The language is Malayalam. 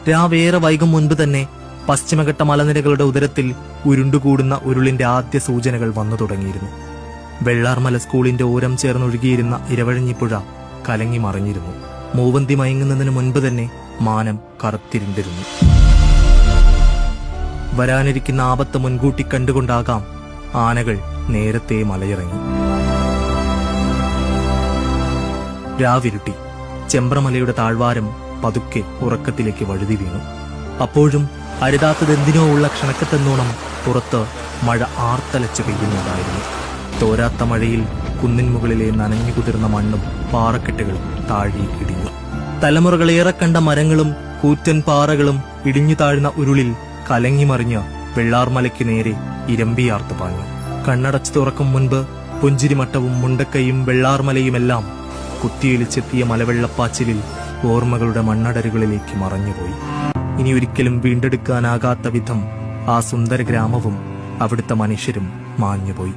രാവേറെ വൈകും മുൻപ് തന്നെ പശ്ചിമഘട്ട മലനിരകളുടെ ഉദരത്തിൽ ഉരുണ്ടുകൂടുന്ന ഉരുളിന്റെ ആദ്യ സൂചനകൾ വന്നു തുടങ്ങിയിരുന്നു. വെള്ളാർമല സ്കൂളിന്റെ ഓരം ചേർന്നൊഴുകിയിരുന്ന ഇരവഴിഞ്ഞിപ്പുഴ കലങ്ങി മറിഞ്ഞിരുന്നു. മൂവന്തി മയങ്ങുന്നതിന് മുൻപ് തന്നെ മാനം കറുത്തിരുണ്ടിരുന്നു. വരാനിരിക്കുന്ന ആപത്ത് മുൻകൂട്ടി കണ്ടുകൊണ്ടാകാം ആനകൾ നേരത്തെ മലയിറങ്ങി. രാവിരുട്ടി. ചെമ്പ്രമലയുടെ താഴ്വാരം പതുക്കെ ഉറക്കത്തിലേക്ക് വഴുതി വീണു. അപ്പോഴും അരുതാത്തതെന്തിനോ ഉള്ള ക്ഷണക്കത്തെന്നോണം പുറത്ത് മഴ ആർത്തലച്ച് പെയ്യുന്നുണ്ടായിരുന്നു. തോരാത്ത മഴയിൽ കുന്നിൻ മുകളിലെ നനഞ്ഞു കുതിർന്ന മണ്ണും പാറക്കെട്ടുകളും താഴേക്കിടിഞ്ഞു. തലമുറകളേറെ കണ്ട മരങ്ങളും കൂറ്റൻ പാറകളും ഇടിഞ്ഞു താഴ്ന്ന ഉരുളിൽ കലങ്ങിമറിഞ്ഞ് വെള്ളാർമലയ്ക്ക് നേരെ ഇരമ്പിയാർത്തു പാഞ്ഞു. കണ്ണടച്ചു തുറക്കും മുൻപ് പുഞ്ചിരിമട്ടവും മുണ്ടക്കയും വെള്ളാർമലയുമെല്ലാം കുത്തിയൊലിച്ചെത്തിയ മലവെള്ളപ്പാച്ചിലിൽ ഓർമ്മകളുടെ മണ്ണടരുകളിലേക്ക് മറഞ്ഞുപോയി. ഇനി ഒരിക്കലും വീണ്ടെടുക്കാനാകാത്ത വിധം ആ സുന്ദര ഗ്രാമവും അവിടുത്തെ മനുഷ്യരും മാഞ്ഞുപോയി.